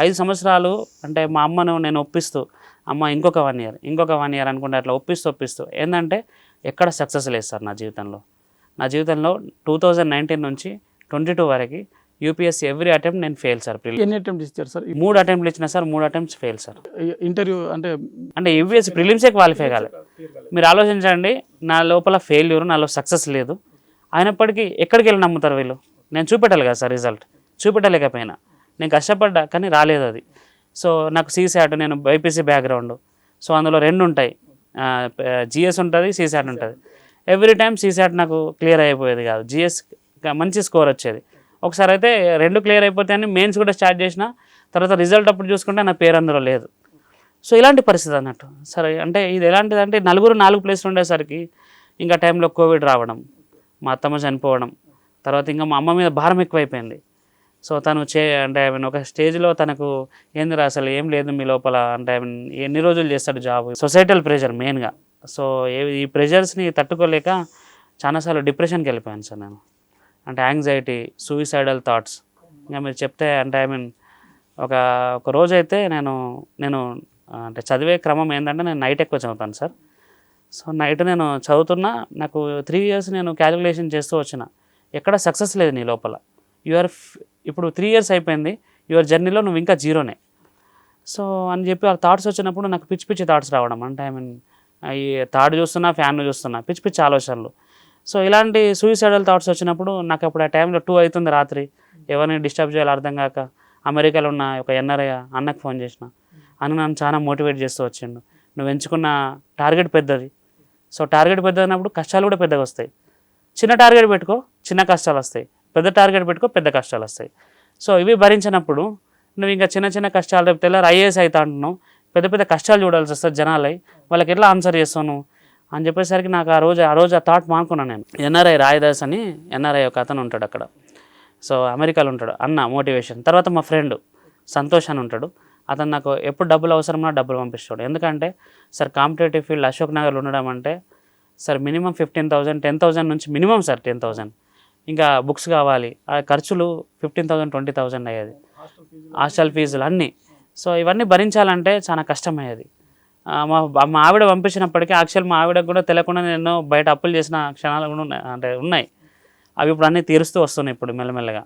5 సంవత్సరాలు అంటే మా అమ్మను నేను ఒప్పిస్తూ అమ్మ ఇంకొక 1 ఇయర్ ఇంకొక 1 ఇయర్ అనుకుంటే అట్లా ఒప్పిస్తూ ఏంటంటే ఎక్కడ సక్సెస్ లేదు సార్ నా జీవితంలో. నా జీవితంలో 2019 నుంచి 22 వరకు యూపీఎస్సీ ఎవ్రీ అటెంప్ట్ నేను ఫెయిల్ సార్. ఎన్ని అటెంప్ట్స్ ఇచ్చారు సార్? 3 అటెంప్ట్లు ఇచ్చిన sir, 3 attempts fail sir. Interview అంటే యూపీఎస్సీ ప్రిలిమ్సే క్వాలిఫై కాలేదు. మీరు ఆలోచించండి, నా లోపల ఫెయిల్యూర్, నాలో సక్సెస్ లేదు. అయినప్పటికీ ఎక్కడికి వెళ్ళి నమ్ముతారు వీళ్ళు? నేను చూపెట్టాలి కదా సార్, రిజల్ట్ చూపెట్టలేకపోయినా. నేను కష్టపడ్డా కానీ రాలేదు అది. సో నాకు సీసాట్, నేను బైపీసీ బ్యాక్గ్రౌండ్, సో అందులో 2 ఉంటాయి, జిఎస్ ఉంటుంది, సీసాట్ ఉంటుంది. ఎవ్రీ టైం సీసాట్ నాకు క్లియర్ అయిపోయేది కాదు, జిఎస్ మంచి స్కోర్ వచ్చేది. ఒకసారి అయితే 2 క్లియర్ అయిపోతాయని మెయిన్స్ కూడా స్టార్ట్ చేసిన, తర్వాత రిజల్ట్ అప్పుడు చూసుకుంటే నా పేరు అందులో లేదు. సో ఇలాంటి పరిస్థితి అన్నట్టు. సరే అంటే ఇది ఎలాంటిదంటే 4 ప్లేస్లు ఉండేసరికి ఇంకా టైంలో కోవిడ్ రావడం, మా అత్తమ్మ చనిపోవడం, తర్వాత ఇంకా మా అమ్మ మీద భారం ఎక్కువైపోయింది. సో తను అంటే ఐ మీన్ ఒక స్టేజ్లో తనకు ఏందిరా అసలు ఏం లేదు మీ లోపల, అంటే ఐ మీన్ ఎన్ని రోజులు చేస్తాడు జాబ్, సొసైటల్ ప్రెషర్ మెయిన్గా. సో ఈ ప్రెషర్స్ని తట్టుకోలేక చాలాసార్లు డిప్రెషన్కి వెళ్ళిపోయాను సార్ నేను. అంటే యాంగ్జైటీ, సూయిసైడల్ థాట్స్. ఇంకా మీరు చెప్తే అంటే ఐ మీన్ ఒక రోజు అయితే నేను అంటే చదివే క్రమం ఏంటంటే నేను నైట్ ఎక్కువ చదువుతాను సార్. సో నైట్ నేను చదువుతున్నా, నాకు 3 ఇయర్స్ నేను క్యాలిక్యులేషన్ చేస్తూ వచ్చిన, ఎక్కడ సక్సెస్ లేదు నీ లోపల. ఇప్పుడు 3 ఇయర్స్ అయిపోయింది, యువర్ జర్నీలో నువ్వు ఇంకా జీరోనే. సో అని చెప్పి ఆ థాట్స్ వచ్చినప్పుడు నాకు పిచ్చి థాట్స్ రావడం, అంటే ఐ మీన్ ఈ థాట్ చూస్తున్నా, ఫ్యాన్ చూస్తున్నా, పిచ్చి ఆలోచనలు. సో ఇలాంటి సూయిసైడల్ థాట్స్ వచ్చినప్పుడు నాకు అప్పుడు ఆ టైంలో 2 అవుతుంది రాత్రి, ఎవరిని డిస్టర్బ్ చేయాలో అర్థం కాక అమెరికాలో ఉన్న ఒక ఎన్ఆర్ఐ అన్నకు ఫోన్ చేసిన. అన్న నన్ను చాలా మోటివేట్ చేస్తూ వచ్చిండు, నువ్వు ఎంచుకున్న టార్గెట్ పెద్దది. సో టార్గెట్ పెద్దదన్నప్పుడు కష్టాలు కూడా పెద్దగా వస్తాయి. చిన్న టార్గెట్ పెట్టుకో, చిన్న కష్టాలు వస్తాయి. పెద్ద టార్గెట్ పెట్టుకో, పెద్ద కష్టాలు వస్తాయి. సో ఇవి భరించినప్పుడు నువ్వు ఇంకా చిన్న కష్టాలు, రేపు తెల్లారు ఐఏఎస్ అవుతా అంటున్నావు, పెద్ద కష్టాలు చూడాల్సి వస్తుంది జనాలై, వాళ్ళకి ఎట్లా ఆన్సర్ చేస్తావు నువ్వు అని చెప్పేసరికి నాకు ఆ రోజు ఆ థాట్ మానుకున్నాను నేను. ఎన్ఆర్ఐ రాయదాస్ అని ఎన్ఆర్ఐ ఒక అతను ఉంటాడు అక్కడ, సో అమెరికాలో ఉంటాడు, అన్న మోటివేషన్. తర్వాత మా ఫ్రెండ్ సంతోష్ అని ఉంటాడు, అతను నాకు ఎప్పుడు డబ్బులు అవసరమో డబ్బులు పంపిస్తాడు. ఎందుకంటే సార్ కాంపిటేటివ్ ఫీల్డ్ అశోక్ నగర్లో ఉండడం అంటే సార్ మినిమం 15,000 10,000 నుంచి మినిమం సార్ 10,000. ఇంకా బుక్స్ కావాలి, ఆ ఖర్చులు 15,000 20,000 అయ్యేది, హాస్టల్ ఫీజులు అన్నీ. సో ఇవన్నీ భరించాలంటే చాలా కష్టమయ్యేది. మా ఆవిడ పంపించినప్పటికీ యాక్చువల్ మా ఆవిడకు కూడా తెలియకుండా నేను బయట అప్పులు చేసిన క్షణాలు కూడా ఉన్నాయి, అంటే ఉన్నాయి. అవి ఇప్పుడు అన్నీ తీరుస్తూ వస్తున్నాయి ఇప్పుడు మెల్లమెల్లగా.